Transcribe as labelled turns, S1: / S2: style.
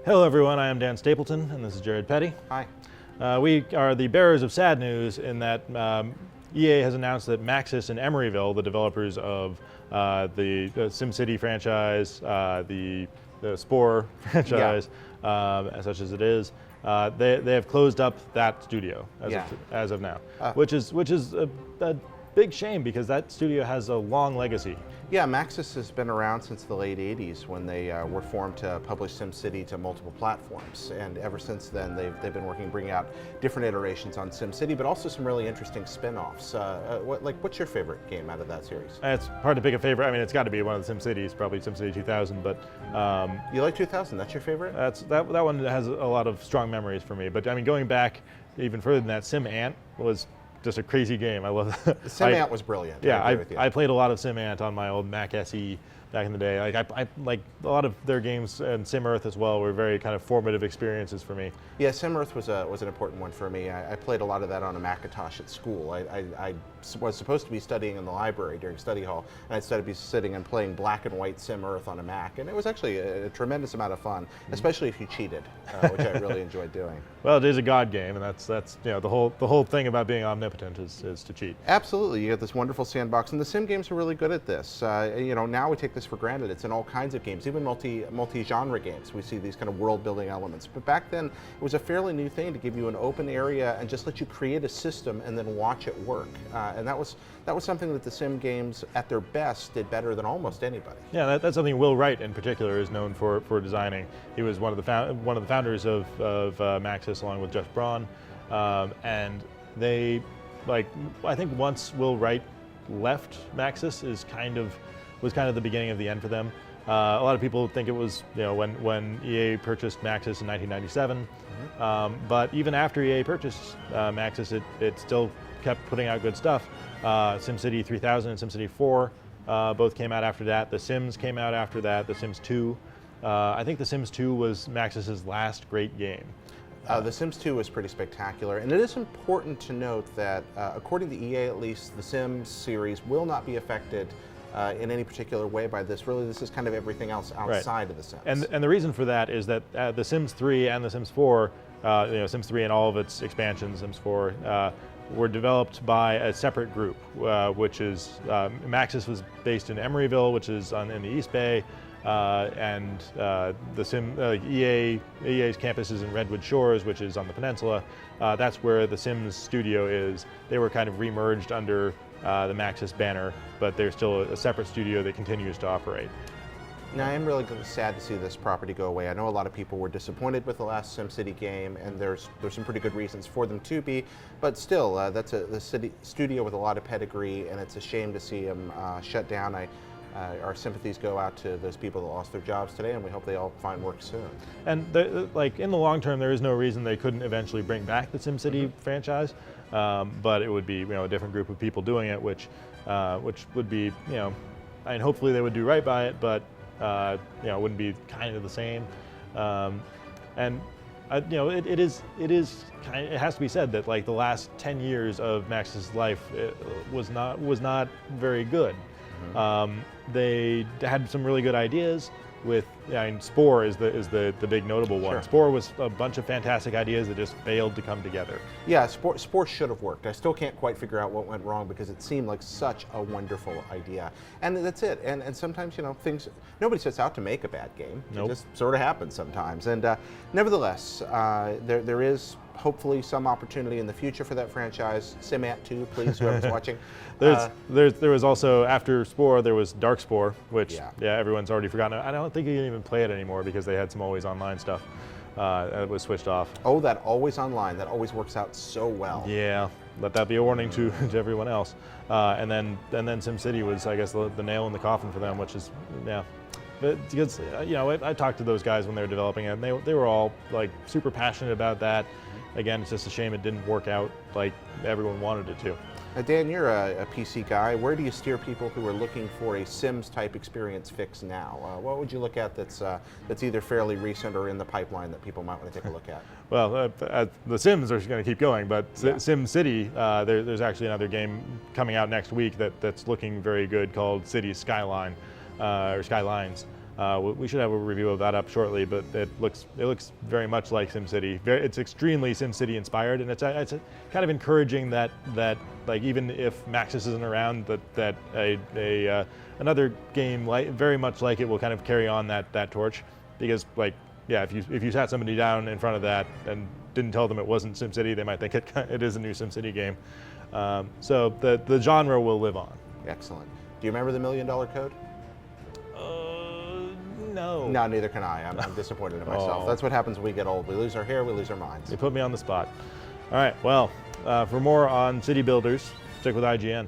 S1: Hello everyone, I am Dan Stapleton and this is Jared Petty.
S2: Hi.
S1: We are the bearers of sad news in that EA has announced that Maxis and Emeryville, the developers of the SimCity franchise, the Spore franchise, such as it is, they have closed up that studio as of now, which is a big shame because that studio has a long legacy.
S2: Yeah, Maxis has been around since the late 80s when they were formed to publish SimCity to multiple platforms. And ever since then, they've been working, bringing out different iterations on SimCity, but also some really interesting spin-offs. What's your favorite game out of that series?
S1: It's hard to pick a favorite. I mean, it's got to be one of the SimCities, probably SimCity 2000, but...
S2: you like 2000? That's your favorite?
S1: That one has a lot of strong memories for me. But I mean, going back even further than that, SimAnt was just a crazy game. I love that.
S2: SimAnt was brilliant.
S1: Yeah, I played a lot of SimAnt on my old Mac SE back in the day. I like a lot of their games, and SimEarth as well, were very kind of formative experiences for me.
S2: Yeah, SimEarth was an important one for me. I played a lot of that on a Macintosh at school. I was supposed to be studying in the library during study hall, and I'd be sitting and playing black and white SimEarth on a Mac, and it was actually a tremendous amount of fun, especially if you cheated, which I really enjoyed doing.
S1: Well, it is a god game, and that's you know the whole thing about being omnipotent is to cheat.
S2: Absolutely, you get this wonderful sandbox, and the Sim games are really good at this. You know, now we take this for granted. It's in all kinds of games, even multi-genre games. We see these kind of world-building elements. But back then, it was a fairly new thing to give you an open area and just let you create a system and then watch it work. And that was something that the Sim games, at their best, did better than almost anybody.
S1: Yeah, that's something Will Wright in particular is known for designing. He was one of the founders of Maxis along with Jeff Braun, and they I think once Will Wright left Maxis was kind of the beginning of the end for them. A lot of people think it was when EA purchased Maxis in 1997, but even after EA purchased Maxis, it still kept putting out good stuff. SimCity 3000 and SimCity 4 both came out after that. The Sims came out after that. The Sims 2. I think The Sims 2 was Maxis's last great game.
S2: The Sims 2 was pretty spectacular, and it is important to note that, according to EA at least, the Sims series will not be affected in any particular way by this. Really, this is kind of everything else outside of the Sims.
S1: And the reason for that is that The Sims 3 and The Sims 4, Sims 3 and all of its expansions, Sims 4, were developed by a separate group, which is Maxis was based in Emeryville, which is in the East Bay, and EA's campus is in Redwood Shores, which is on the peninsula. That's where the Sims studio is. They were kind of remerged under the Maxis banner, but they're still a separate studio that continues to operate.
S2: Now, I am really sad to see this property go away. I know a lot of people were disappointed with the last SimCity game, and there's some pretty good reasons for them to be, but still, that's a studio with a lot of pedigree, and it's a shame to see them shut down. Our sympathies go out to those people that lost their jobs today, and we hope they all find work soon.
S1: And in the long term, there is no reason they couldn't eventually bring back the SimCity franchise, but it would be a different group of people doing it, which would be I mean, hopefully they would do right by it, but it wouldn't be kind of the same. And it has to be said that the last 10 years of Max's life was not very good. They had some really good ideas with, Spore is the big notable one.
S2: Sure.
S1: Spore was a bunch of fantastic ideas that just failed to come together.
S2: Yeah, Spore should have worked. I still can't quite figure out what went wrong because it seemed like such a wonderful idea. And that's it. And sometimes, nobody sets out to make a bad game.
S1: Nope.
S2: It just sort of happens sometimes. And nevertheless, there is hopefully some opportunity in the future for that franchise. SimAnt 2, please, whoever's watching.
S1: There was also, after Spore, there was Dark Spore, which everyone's already forgotten. I don't think you can even play it anymore because they had some always online stuff that was switched off.
S2: Oh, that always online, that always works out so well.
S1: Yeah, let that be a warning to everyone else. And then SimCity was, I guess, the nail in the coffin for them, which is, But because, I talked to those guys when they were developing it, and they were all super passionate about that. Again, it's just a shame it didn't work out like everyone wanted it to.
S2: Dan, you're a PC guy. Where do you steer people who are looking for a Sims-type experience fix now? What would you look at that's either fairly recent or in the pipeline that people might want to take a look at?
S1: Well, the Sims are going to keep going, but SimCity, there's actually another game coming out next week that's looking very good called Cities Skyline, or Skylines. We should have a review of that up shortly, but it looks very much like SimCity. It's extremely SimCity inspired, and it's kind of encouraging that like even if Maxis isn't around, that another game very much like it will kind of carry on that torch, because like yeah, if you sat somebody down in front of that and didn't tell them it wasn't SimCity, they might think it is a new SimCity game. So the genre will live on.
S2: Excellent. Do you remember the $1 Million Code?
S1: No.
S2: No, neither can I. I'm disappointed in myself.
S1: Oh.
S2: That's what happens when we get old. We lose our hair, we lose our minds.
S1: You put me on the spot. All right, well, for more on city builders, stick with IGN.